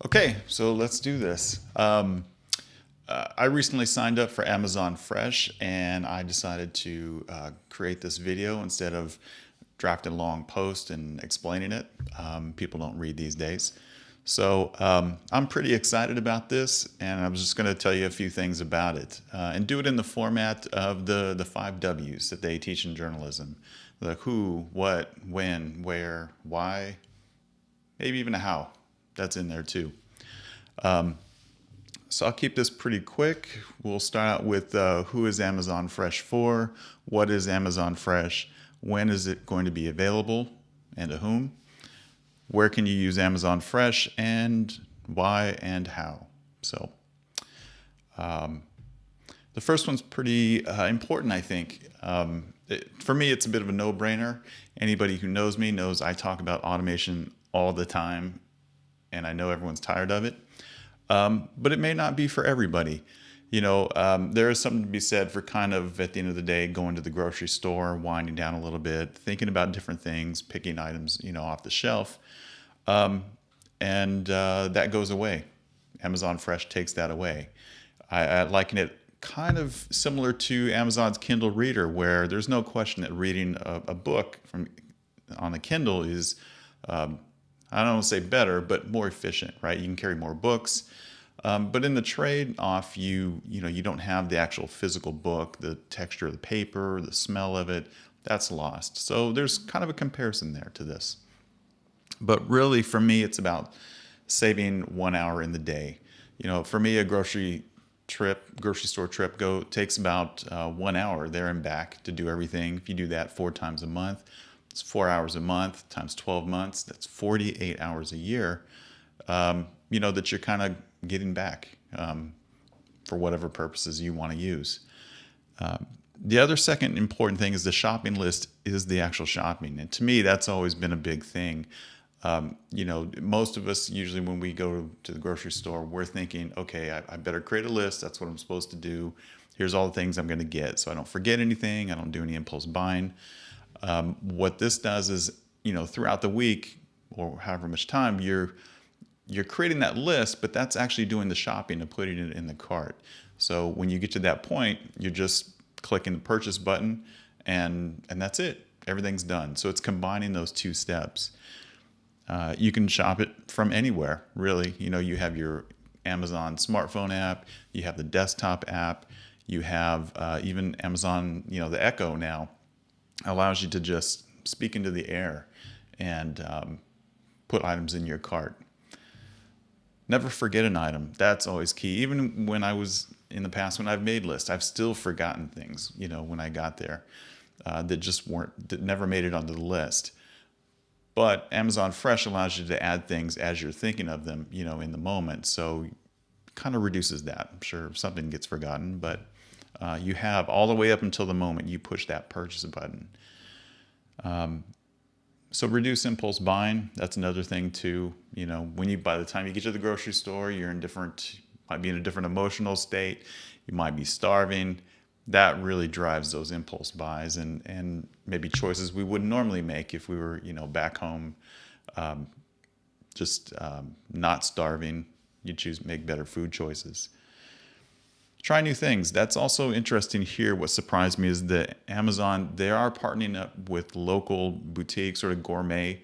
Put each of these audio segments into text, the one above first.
Okay, so let's do this. I recently signed up for Amazon Fresh and I decided to create this video instead of drafting a long post and explaining it. People don't read these days. So I'm pretty excited about this, and I was just going to tell you a few things about it and do it in the format of the 5 W's that they teach in journalism. The who, what, when, where, why, maybe even a how. That's in there too. So I'll keep this pretty quick. We'll start out with who is Amazon Fresh for? What is Amazon Fresh? When is it going to be available and to whom? Where can you use Amazon Fresh and why and how? So the first one's pretty important, I think. For me, it's a bit of a no-brainer. Anybody who knows me knows I talk about automation all the time, and I know everyone's tired of it. But it may not be for everybody. There is something to be said for kind of, at the end of the day, going to the grocery store, winding down a little bit, thinking about different things, picking items, off the shelf. And that goes away. Amazon Fresh takes that away. I liken it kind of similar to Amazon's Kindle Reader, where there's no question that reading a book on the Kindle is, I don't want to say better, but more efficient, right? You can carry more books. But in the trade-off, you don't have the actual physical book, the texture of the paper, the smell of it, that's lost. So there's kind of a comparison there to this. But really, for me, it's about saving 1 hour in the day. For me, a grocery store trip takes about 1 hour there and back to do everything. If you do that 4 times a month, it's 4 hours a month times 12 months. That's 48 hours a year. That you're kind of getting back for whatever purposes you want to use. The other second important thing is the shopping list is the actual shopping. And to me, that's always been a big thing. Most of us, usually when we go to the grocery store, we're thinking, okay, I better create a list. That's what I'm supposed to do. Here's all the things I'm going to get, so I don't forget anything. I don't do any impulse buying. What this does is, throughout the week or however much time, you're creating that list, but that's actually doing the shopping and putting it in the cart. So when you get to that point, you're just clicking the purchase button and that's it. Everything's done. So it's combining those two steps. You can shop it from anywhere, really. You have your Amazon smartphone app, you have the desktop app, you have even Amazon, the Echo now allows you to just speak into the air and put items in your cart. Never forget an item. That's always key. Even when I was in the past, when I've made lists, I've still forgotten things, when I got there that never made it onto the list. But Amazon Fresh allows you to add things as you're thinking of them, in the moment. So kind of reduces that. I'm sure something gets forgotten, but you have all the way up until the moment you push that purchase button. So reduce impulse buying. That's another thing too. By the time you get to the grocery store, might be in a different emotional state. You might be starving. That really drives those impulse buys and maybe choices we wouldn't normally make if we were, back home, not starving. You'd make better food choices. Try new things. That's also interesting here. What surprised me is that Amazon, they are partnering up with local boutique sort of gourmet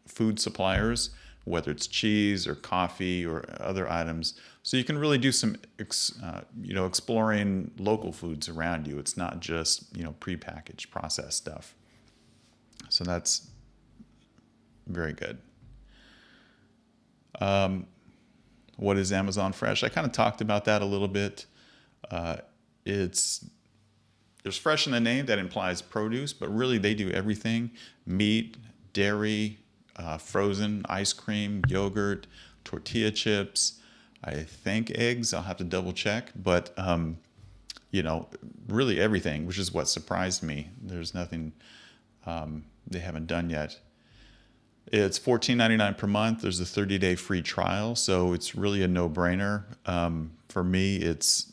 food suppliers, whether it's cheese or coffee or other items. So you can really do some, exploring local foods around you. It's not just, prepackaged processed stuff. So that's very good. What is Amazon Fresh? I kind of talked about that a little bit. There's fresh in the name that implies produce, but really they do everything: meat, dairy, frozen, ice cream, yogurt, tortilla chips, I think eggs. I'll have to double check, but really everything, which is what surprised me. There's nothing they haven't done yet. It's $14.99 per month. There's a 30-day free trial, so it's really a no-brainer. For me, it's,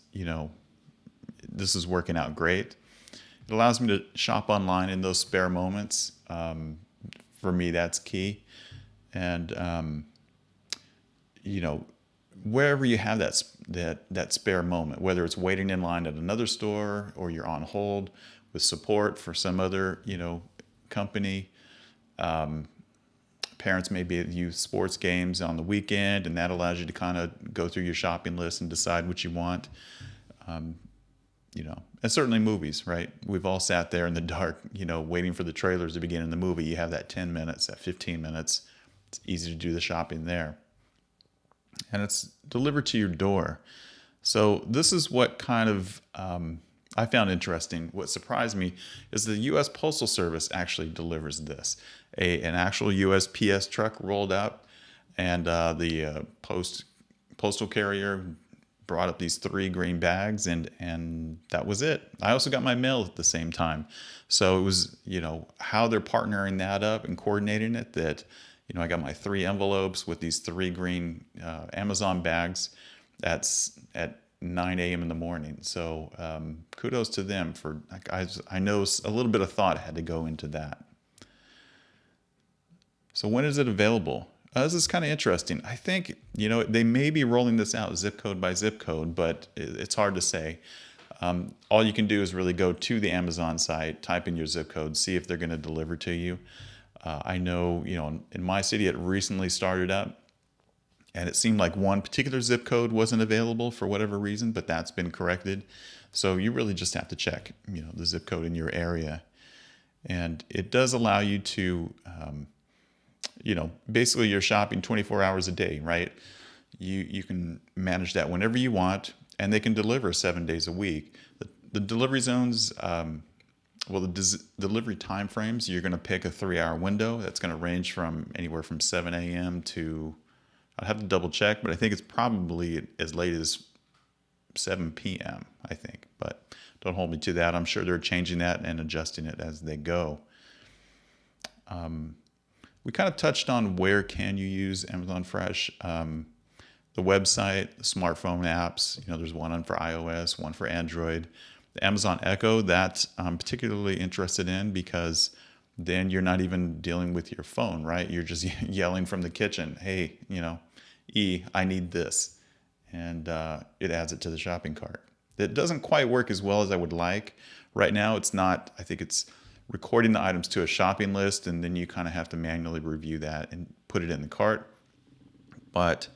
this is working out great. It allows me to shop online in those spare moments. For me, that's key. And you know, wherever you have that spare moment, whether it's waiting in line at another store or you're on hold with support for some other, company. Parents may be at youth sports games on the weekend, and that allows you to kind of go through your shopping list and decide what you want. And certainly movies, right? We've all sat there in the dark, waiting for the trailers to begin in the movie. You have that 10 minutes, that 15 minutes. It's easy to do the shopping there. And it's delivered to your door. So this is what kind of I found interesting. What surprised me is the U.S. Postal Service actually delivers this. An actual USPS truck rolled up, and the postal carrier brought up these 3 green bags, and that was it. I also got my mail at the same time. So it was, how they're partnering that up and coordinating it, that, I got my 3 envelopes with these 3 green Amazon bags. That's at 9 a.m. in the morning. So kudos to them for, I know a little bit of thought had to go into that. So when is it available? This is kind of interesting. I think, they may be rolling this out zip code by zip code, but it's hard to say. All you can do is really go to the Amazon site, type in your zip code, see if they're going to deliver to you. I know, in my city, it recently started up, and it seemed like one particular zip code wasn't available for whatever reason, but that's been corrected. So you really just have to check, the zip code in your area. And it does allow you to, basically you're shopping 24 hours a day, right? You can manage that whenever you want, and they can deliver 7 days a week. The delivery zones, the delivery time frames, you're going to pick a 3-hour window. That's going to range from anywhere from 7 a.m. to, I'd have to double check, but I think it's probably as late as 7 p.m., I think. But don't hold me to that. I'm sure they're changing that and adjusting it as they go. We kind of touched on where can you use Amazon Fresh. The website, the smartphone apps, there's one for iOS, one for Android. The Amazon Echo, that I'm particularly interested in because then you're not even dealing with your phone, right? You're just yelling from the kitchen, hey, I need this. And it adds it to the shopping cart. It doesn't quite work as well as I would like. Right now, it's not, I think it's recording the items to a shopping list, and then you kind of have to manually review that and put it in the cart. But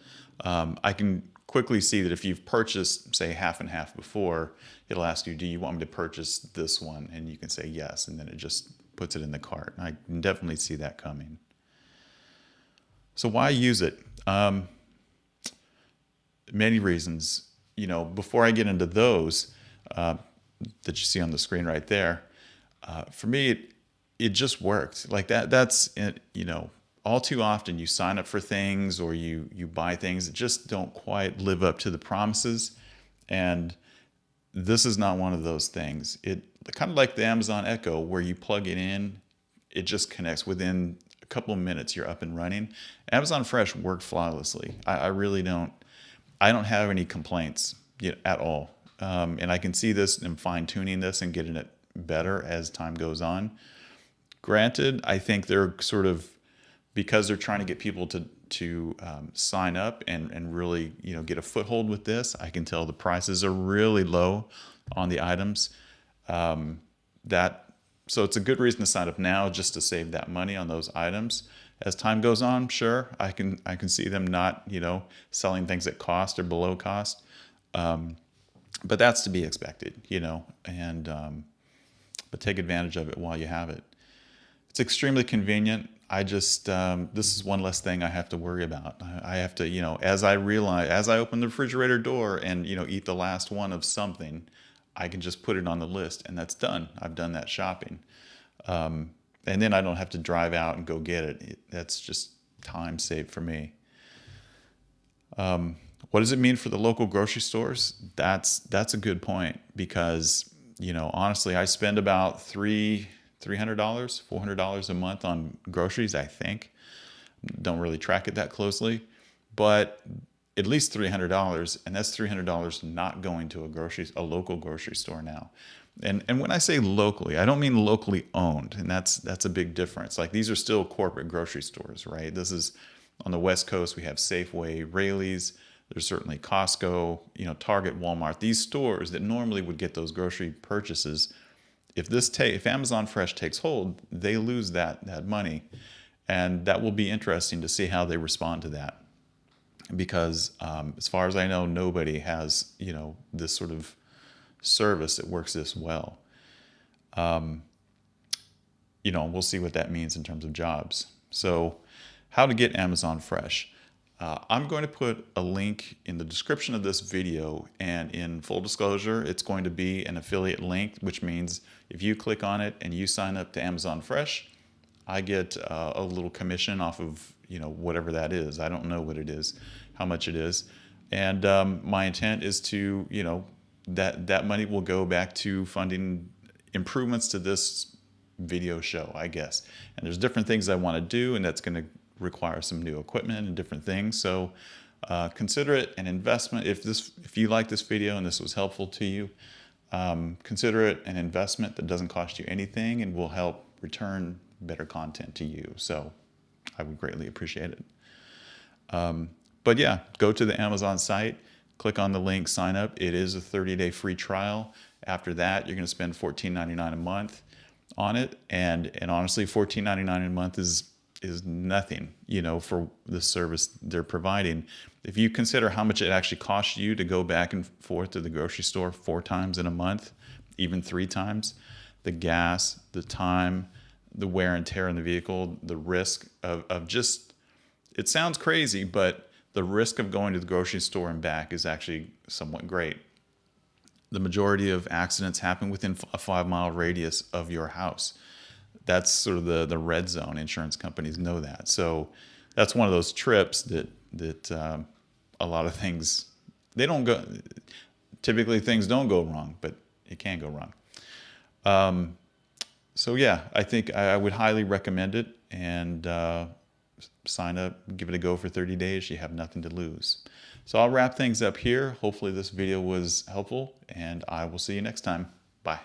I can quickly see that if you've purchased, say, half and half before, it'll ask you, do you want me to purchase this one? And you can say yes, and then it just puts it in the cart. I can definitely see that coming. So why use it? Many reasons. Before I get into those that you see on the screen right there, for me, it just worked. Like that's it, all too often you sign up for things or you buy things that just don't quite live up to the promises. And this is not one of those things. It kind of like the Amazon Echo, where you plug it in, it just connects within a couple of minutes, you're up and running. Amazon Fresh worked flawlessly. I really don't have any complaints at all. And I can see this and fine tuning this and getting it better as time goes on. Granted, I think they're sort of, because they're trying to get people to sign up and really get a foothold with this. I can tell the prices are really low on the items. So it's a good reason to sign up now, just to save that money on those items. As time goes on, sure, I can see them not selling things at cost or below cost, but that's to be expected, but take advantage of it while you have it. It's extremely convenient. This is one less thing I have to worry about. I have to, as I open the refrigerator door and, eat the last one of something, I can just put it on the list and that's done. I've done that shopping. And then I don't have to drive out and go get it. That's just time saved for me. What does it mean for the local grocery stores? That's a good point because, honestly, I spend about $300, $400 a month on groceries, I think. Don't really track it that closely, but at least $300, and that's $300 not going to a local grocery store now. And when I say locally, I don't mean locally owned, and that's a big difference. Like, these are still corporate grocery stores, right? This is On the West Coast, we have Safeway, Raley's. There's certainly Costco, Target, Walmart. These stores that normally would get those grocery purchases, if Amazon Fresh takes hold, they lose that money, and that will be interesting to see how they respond to that. Because as far as I know, nobody has this sort of service that works this well. We'll see what that means in terms of jobs. So, how to get Amazon Fresh. I'm going to put a link in the description of this video, and in full disclosure, it's going to be an affiliate link, which means if you click on it and you sign up to Amazon Fresh, I get a little commission off of whatever that is. I don't know what it is, how much it is, and my intent is to that money will go back to funding improvements to this video show, I guess. And there's different things I want to do, and that's going to require some new equipment and different things. So consider it an investment. If you like this video and this was helpful to you, consider it an investment that doesn't cost you anything and will help return better content to you. So I would greatly appreciate it. But yeah, go to the Amazon site, click on the link, sign up. It is a 30-day free trial. After that, you're going to spend $14.99 a month on it. And honestly, $14.99 a month is nothing, for the service they're providing. If you consider how much it actually costs you to go back and forth to the grocery store 4 times in a month, even 3 times, the gas, the time, the wear and tear in the vehicle, the risk of just, it sounds crazy, but the risk of going to the grocery store and back is actually somewhat great. The majority of accidents happen within a 5-mile radius of your house. That's sort of the red zone. Insurance companies know that. So that's one of those trips that a lot of things, they don't go, typically things don't go wrong, but it can go wrong. So yeah, I think I would highly recommend it, and sign up, give it a go for 30 days. You have nothing to lose. So I'll wrap things up here. Hopefully this video was helpful, and I will see you next time. Bye.